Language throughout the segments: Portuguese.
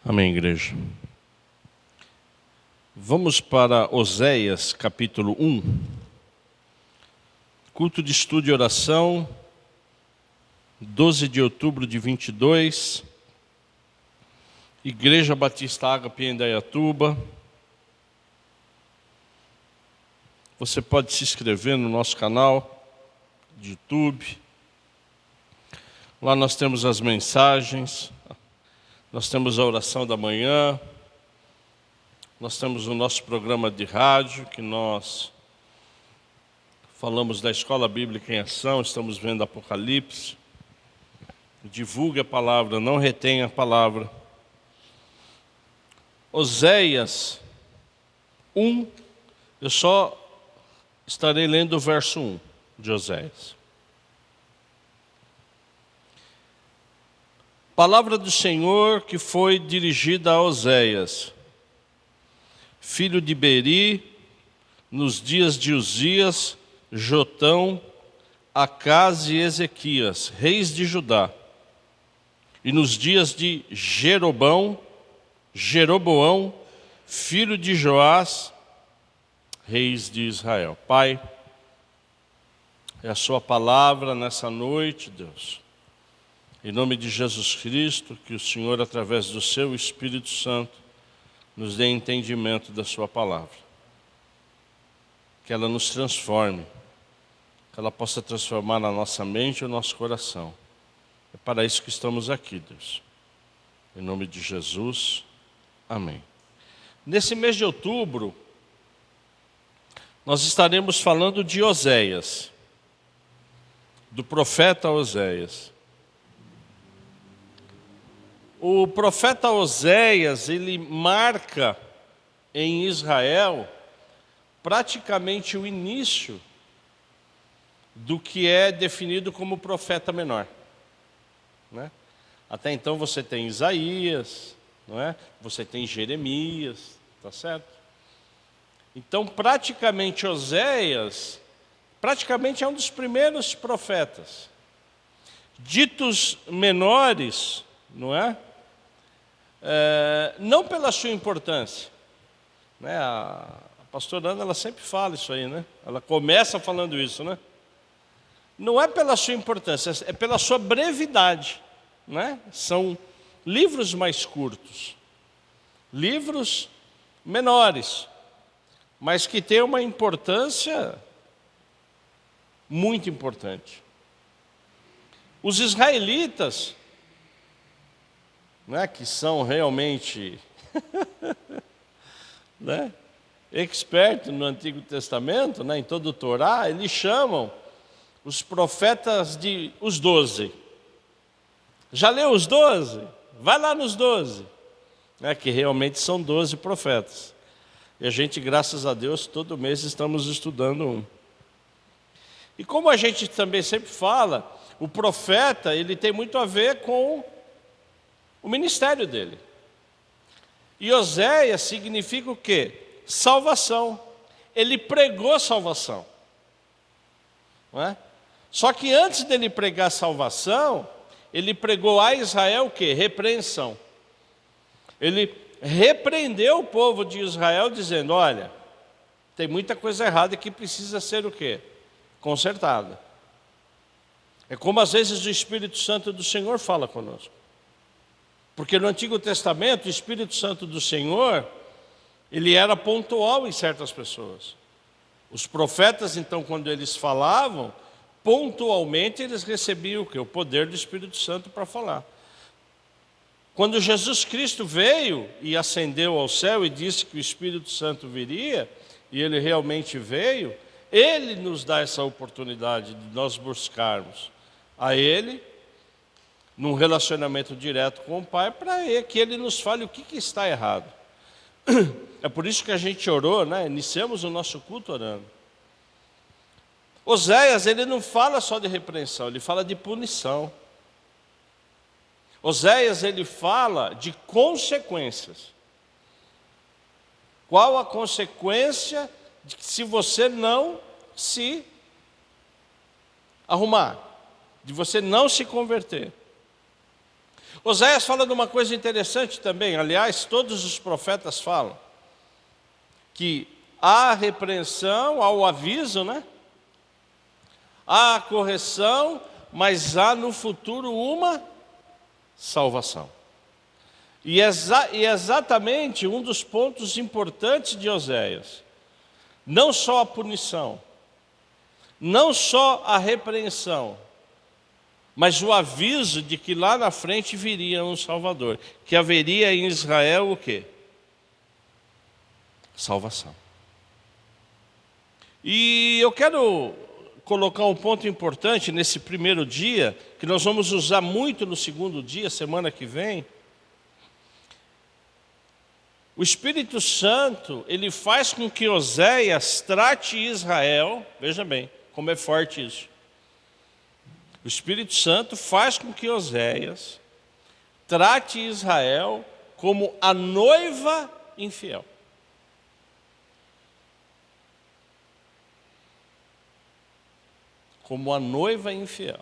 Amém, igreja. Vamos para Oséias, capítulo 1. Culto de estudo e oração, 12 de outubro de 22. Igreja Batista Ágape em Indaiatuba. Você pode se inscrever no nosso canal de YouTube. Lá nós temos as mensagens, nós temos a oração da manhã, nós temos o nosso programa de rádio, que nós falamos da Escola Bíblica em Ação, estamos vendo Apocalipse. Divulgue a palavra, não retenha a palavra. Oséias 1, eu só estarei lendo o verso 1 de Oséias. Palavra do Senhor que foi dirigida a Oséias, filho de Beri, nos dias de Uzias, Jotão, Acaz e Ezequias, reis de Judá, e nos dias de Jeroboão, filho de Joás, reis de Israel. Pai, é a sua palavra nessa noite, Deus. Em nome de Jesus Cristo, que o Senhor, através do seu Espírito Santo, nos dê entendimento da sua palavra. Que ela nos transforme, que ela possa transformar na nossa mente e no nosso coração. É para isso que estamos aqui, Deus. Em nome de Jesus, amém. Nesse mês de outubro, nós estaremos falando de Oséias, do profeta Oséias. O profeta Oséias, ele marca em Israel praticamente o início do que é definido como profeta menor, né? Até então você tem Isaías, não é? Você tem Jeremias, tá certo? Então praticamente Oséias, praticamente é um dos primeiros profetas. Ditos menores, não é? Não pela sua importância, né? A pastora Ana, ela sempre fala isso aí, né? Ela começa falando isso, né? Não é pela sua importância, é pela sua brevidade, né? São livros mais curtos, livros menores, mas que têm uma importância muito importante. Os israelitas, né, que são realmente né, expertos no Antigo Testamento, né, em todo o Torá, eles chamam os profetas de os 12. Já leu os 12? Vai lá nos 12. Né, que realmente são 12 profetas. E a gente, graças a Deus, todo mês estamos estudando um. E como a gente também sempre fala, o profeta, ele tem muito a ver com o ministério dele. E Oséias significa o quê? Salvação. Ele pregou salvação, não é? Só que antes dele pregar salvação, ele pregou a Israel o quê? Repreensão. Ele repreendeu o povo de Israel dizendo, olha, tem muita coisa errada que precisa ser o quê? Consertada. É como às vezes o Espírito Santo do Senhor fala conosco. Porque no Antigo Testamento, o Espírito Santo do Senhor, ele era pontual em certas pessoas. Os profetas, então, quando eles falavam, pontualmente eles recebiam o quê? O poder do Espírito Santo para falar. Quando Jesus Cristo veio e ascendeu ao céu e disse que o Espírito Santo viria, e ele realmente veio, ele nos dá essa oportunidade de nós buscarmos a ele, num relacionamento direto com o Pai, para que Ele nos fale o que está errado. É por isso que a gente orou, né? Iniciamos o nosso culto orando. Oséias, ele não fala só de repreensão, ele fala de punição. Oséias, ele fala de consequências. Qual a consequência de que se você não se arrumar, de você não se converter? Oséias fala de uma coisa interessante também, aliás, todos os profetas falam, que há repreensão, há o aviso, né? Há a correção, mas há no futuro uma salvação. E exatamente um dos pontos importantes de Oséias, não só a punição, não só a repreensão, mas o aviso de que lá na frente viria um Salvador, que haveria em Israel o quê? Salvação. E eu quero colocar um ponto importante nesse primeiro dia, que nós vamos usar muito no segundo dia, semana que vem. O Espírito Santo, ele faz com que Oséias trate Israel, veja bem, como é forte isso. O Espírito Santo faz com que Oséias trate Israel como a noiva infiel. Como a noiva infiel.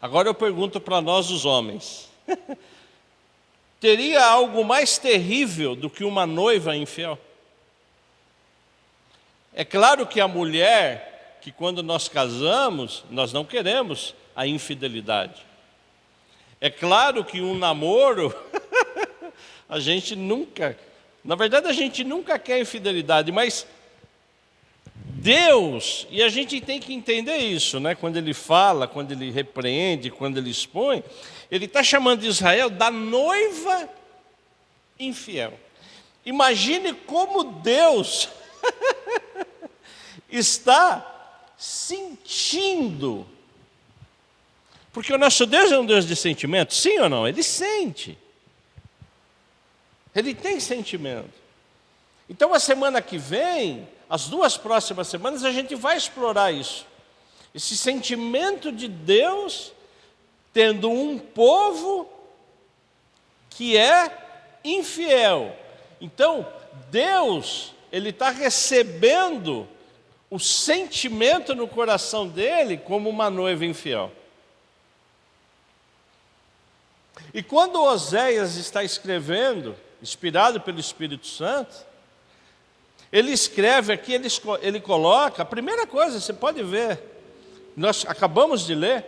Agora eu pergunto para nós os homens. Teria algo mais terrível do que uma noiva infiel? É claro que a mulher, que quando nós casamos, nós não queremos a infidelidade. É claro que um namoro, a gente nunca quer infidelidade, mas Deus, e a gente tem que entender isso, né? Quando ele fala, quando ele repreende, quando ele expõe, ele está chamando Israel da noiva infiel. Imagine como Deus está sentindo. Porque o nosso Deus é um Deus de sentimento, sim ou não? Ele sente. Ele tem sentimento. Então a semana que vem, as 2 próximas semanas, a gente vai explorar isso. Esse sentimento de Deus tendo um povo que é infiel. Então, Deus, ele está recebendo o sentimento no coração dele como uma noiva infiel. E quando Oséias está escrevendo, inspirado pelo Espírito Santo, ele escreve aqui, ele coloca, a primeira coisa, você pode ver, nós acabamos de ler,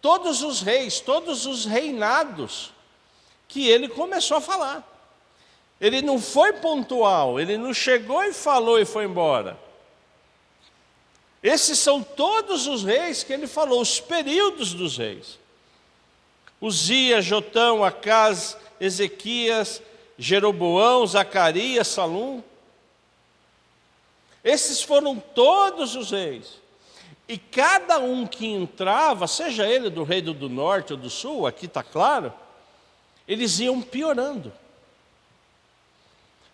todos os reis, todos os reinados que ele começou a falar. Ele não foi pontual, ele não chegou e falou e foi embora. Esses são todos os reis que ele falou, os períodos dos reis. Uzias, Jotão, Acaz, Ezequias, Jeroboão, Zacarias, Salum. Esses foram todos os reis. E cada um que entrava, seja ele do reino do norte ou do sul, aqui está claro, eles iam piorando.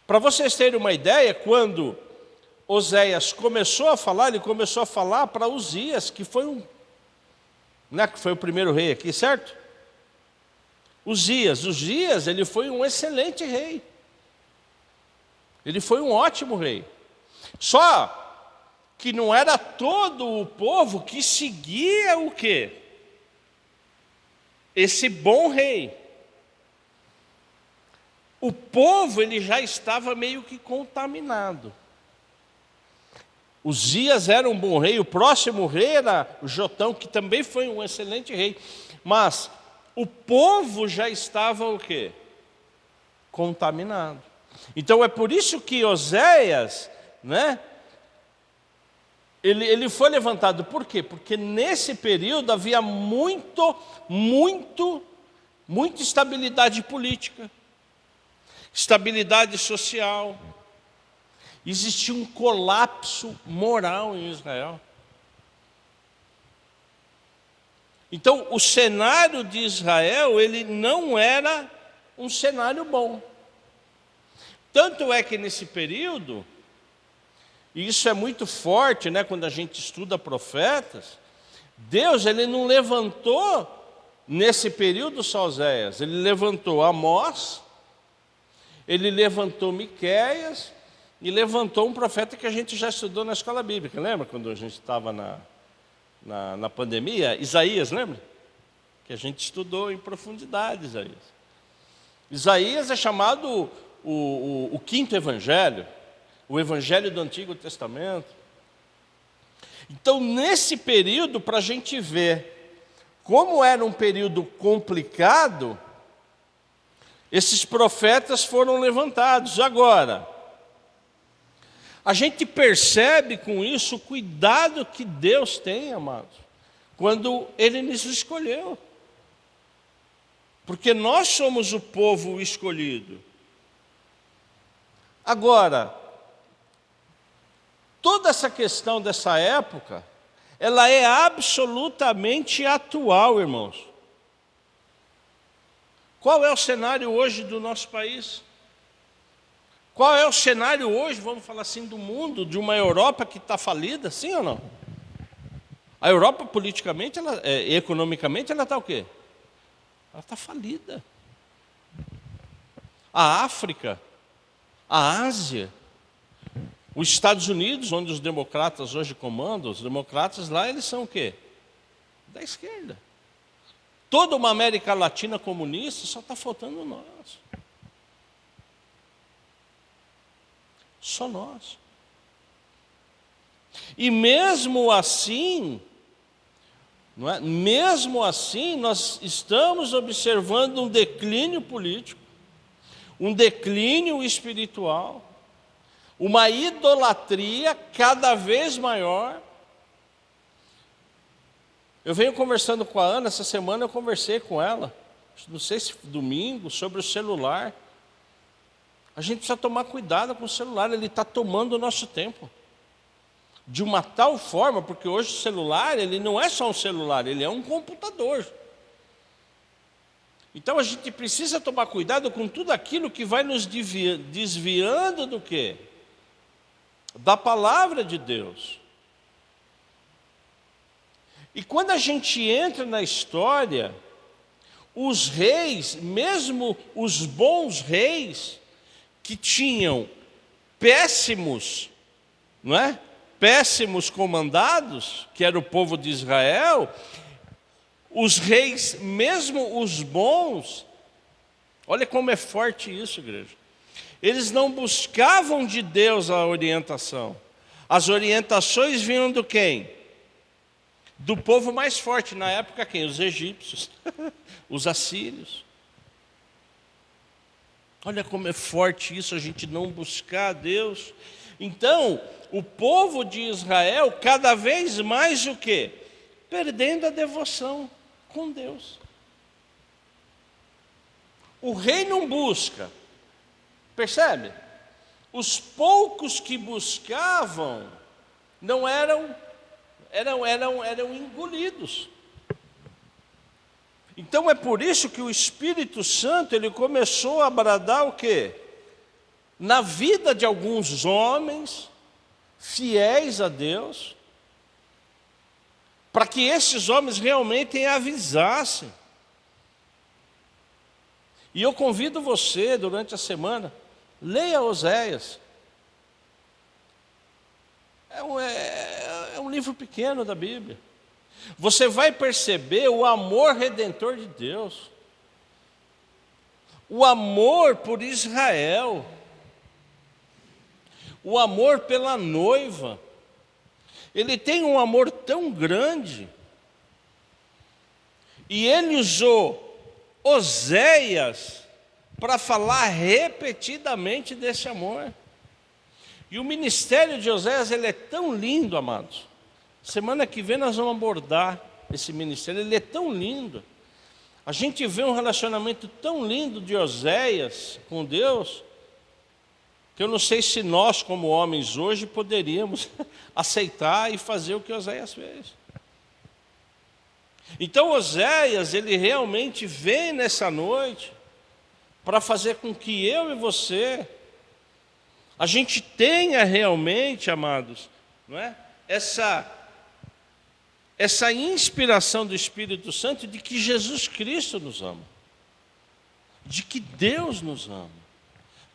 Para vocês terem uma ideia, quando Oséias começou a falar, ele começou a falar para Uzias, que foi que foi o primeiro rei aqui, certo? Uzias, ele foi um excelente rei. Ele foi um ótimo rei. Só que não era todo o povo que seguia o quê? Esse bom rei. O povo, ele já estava meio que contaminado. Uzias era um bom rei, o próximo rei era o Jotão, que também foi um excelente rei. Mas o povo já estava o quê? Contaminado. Então é por isso que Oséias, ele foi levantado. Por quê? Porque nesse período havia muita instabilidade política, estabilidade social. Existia um colapso moral em Israel. Então, o cenário de Israel, ele não era um cenário bom. Tanto é que nesse período, e isso é muito forte, quando a gente estuda profetas, Deus, ele não levantou nesse período só Oséias, ele levantou Amós, ele levantou Miqueias, e levantou um profeta que a gente já estudou na escola bíblica. Lembra quando a gente estava na pandemia? Isaías, lembra? que a gente estudou em profundidade Isaías. Isaías é chamado o quinto evangelho, o evangelho do Antigo Testamento. Então, nesse período, para a gente ver como era um período complicado, esses profetas foram levantados. Agora, a gente percebe com isso o cuidado que Deus tem, amados, quando Ele nos escolheu. Porque nós somos o povo escolhido. Agora, toda essa questão dessa época, ela é absolutamente atual, irmãos. Qual é o cenário hoje do nosso país? Qual é o cenário hoje, vamos falar assim, do mundo, de uma Europa que está falida, sim ou não? A Europa, politicamente, economicamente, ela está o quê? Ela está falida. A África, a Ásia, os Estados Unidos, onde os democratas hoje comandam, os democratas lá, eles são o quê? Da esquerda. Toda uma América Latina comunista, só está faltando nós. Só nós. E mesmo assim, não é? Mesmo assim, nós estamos observando um declínio político, um declínio espiritual, uma idolatria cada vez maior. Eu venho conversando com a Ana, essa semana eu conversei com ela, não sei se domingo, sobre o celular. A gente precisa tomar cuidado com o celular, ele está tomando o nosso tempo. De uma tal forma, porque hoje o celular, ele não é só um celular, ele é um computador. Então a gente precisa tomar cuidado com tudo aquilo que vai nos desviando do quê? Da palavra de Deus. E quando a gente entra na história, os reis, mesmo os bons reis, que tinham péssimos, não é? Péssimos comandados, que era o povo de Israel, os reis, mesmo os bons, olha como é forte isso, igreja. Eles não buscavam de Deus a orientação. As orientações vinham do quem? Do povo mais forte na época, quem? Os egípcios, os assírios. Olha como é forte isso, a gente não buscar a Deus. Então, o povo de Israel, cada vez mais o quê? Perdendo a devoção com Deus. O rei não busca, percebe? Os poucos que buscavam não eram engolidos. Então é por isso que o Espírito Santo ele começou a bradar o quê? Na vida de alguns homens fiéis a Deus, para que esses homens realmente avisassem. E eu convido você, durante a semana, leia Oséias. É um livro pequeno da Bíblia. Você vai perceber o amor redentor de Deus, o amor por Israel, o amor pela noiva. Ele tem um amor tão grande, e ele usou Oséias para falar repetidamente desse amor. E o ministério de Oséias, ele é tão lindo, amados. Semana que vem nós vamos abordar esse ministério, ele é tão lindo. A gente vê um relacionamento tão lindo de Oséias com Deus, que eu não sei se nós, como homens hoje, poderíamos aceitar e fazer o que Oséias fez. Então Oséias, ele realmente vem nessa noite para fazer com que eu e você, a gente tenha realmente, amados, não é? Essa inspiração do Espírito Santo de que Jesus Cristo nos ama, de que Deus nos ama,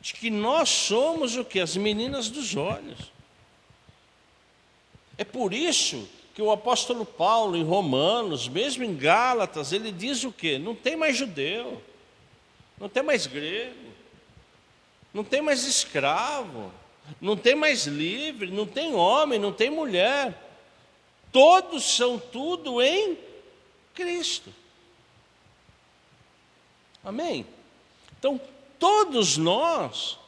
de que nós somos o quê? As meninas dos olhos. É por isso que o apóstolo Paulo, em Romanos, mesmo em Gálatas, ele diz o quê? Não tem mais judeu, não tem mais grego, não tem mais escravo, não tem mais livre, não tem homem, não tem mulher. Todos são tudo em Cristo. Amém? Então, todos nós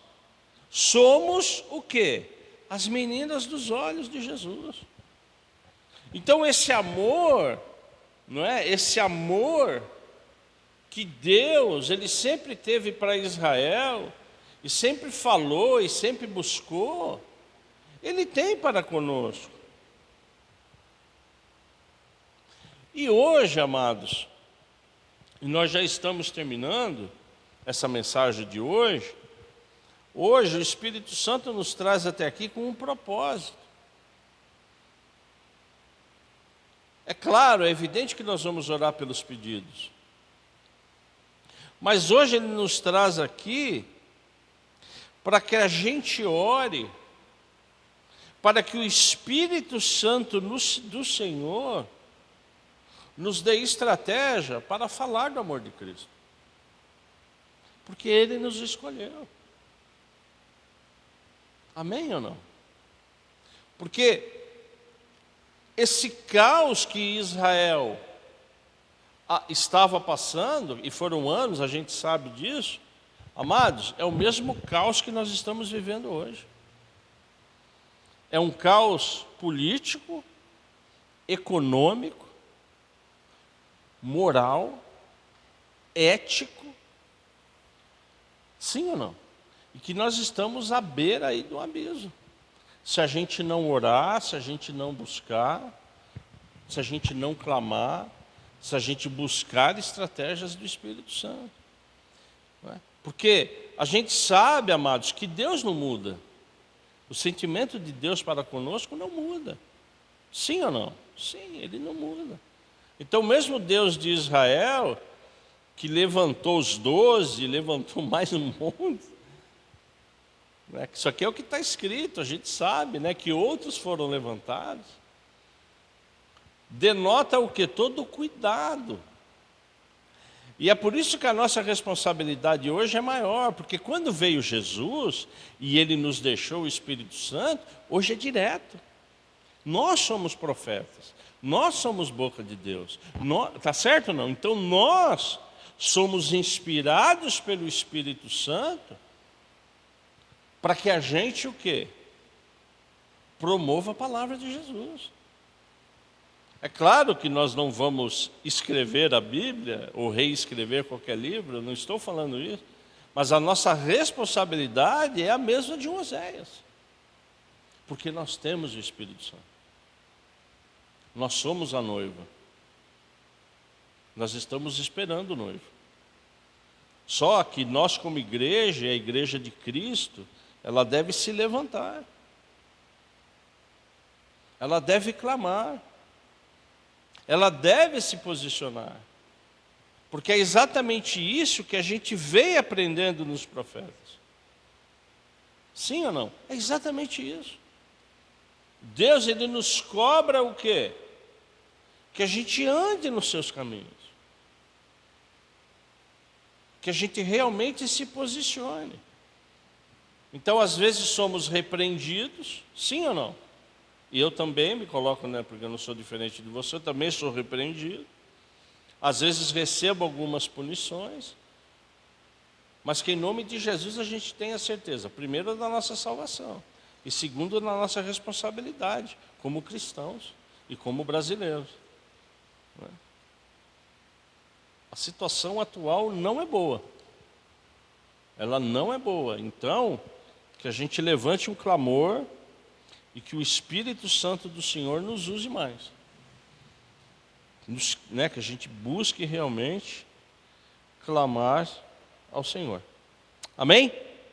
somos o quê? As meninas dos olhos de Jesus. Então, esse amor, não é? Esse amor que Deus, Ele sempre teve para Israel, e sempre falou, e sempre buscou, Ele tem para conosco. E hoje, amados, e nós já estamos terminando essa mensagem de hoje, hoje o Espírito Santo nos traz até aqui com um propósito. É claro, é evidente que nós vamos orar pelos pedidos. Mas hoje Ele nos traz aqui para que a gente ore, para que o Espírito Santo do Senhor nos dê estratégia para falar do amor de Cristo. Porque Ele nos escolheu. Amém ou não? Porque esse caos que Israel estava passando, e foram anos, a gente sabe disso, amados, é o mesmo caos que nós estamos vivendo hoje. É um caos político, econômico, moral, ético, sim ou não? E que nós estamos à beira aí do abismo. Se a gente não orar, se a gente não buscar, se a gente não clamar, se a gente buscar estratégias do Espírito Santo. Não é? Porque a gente sabe, amados, que Deus não muda. O sentimento de Deus para conosco não muda. Sim ou não? Sim, Ele não muda. Então, mesmo Deus de Israel, que levantou os 12, levantou mais um monte, né? Isso aqui é o que está escrito, a gente sabe, né? Que outros foram levantados. Denota o que? Todo o cuidado. E é por isso que a nossa responsabilidade hoje é maior, porque quando veio Jesus e Ele nos deixou o Espírito Santo, hoje é direto. Nós somos profetas, nós somos boca de Deus. Está certo ou não? Então nós somos inspirados pelo Espírito Santo para que a gente o quê? Promova a palavra de Jesus. É claro que nós não vamos escrever a Bíblia ou reescrever qualquer livro, eu não estou falando isso, mas a nossa responsabilidade é a mesma de um Oséias, porque nós temos o Espírito Santo. Nós somos a noiva. Nós estamos esperando o noivo. Só que nós, como igreja, a igreja de Cristo, ela deve se levantar. Ela deve clamar. Ela deve se posicionar. Porque é exatamente isso que a gente veio aprendendo nos profetas. Sim ou não? É exatamente isso. Deus, Ele nos cobra o quê? Que a gente ande nos seus caminhos. Que a gente realmente se posicione. Então, às vezes somos repreendidos, sim ou não? E eu também me coloco, né, porque eu não sou diferente de você, eu também sou repreendido. Às vezes recebo algumas punições, mas que em nome de Jesus a gente tem a certeza, primeiro, da nossa salvação, e segundo, da nossa responsabilidade, como cristãos e como brasileiros. A situação atual não é boa. Ela não é boa. Então, que a gente levante um clamor e que o Espírito Santo do Senhor nos use mais. Que a gente busque realmente clamar ao Senhor. Amém?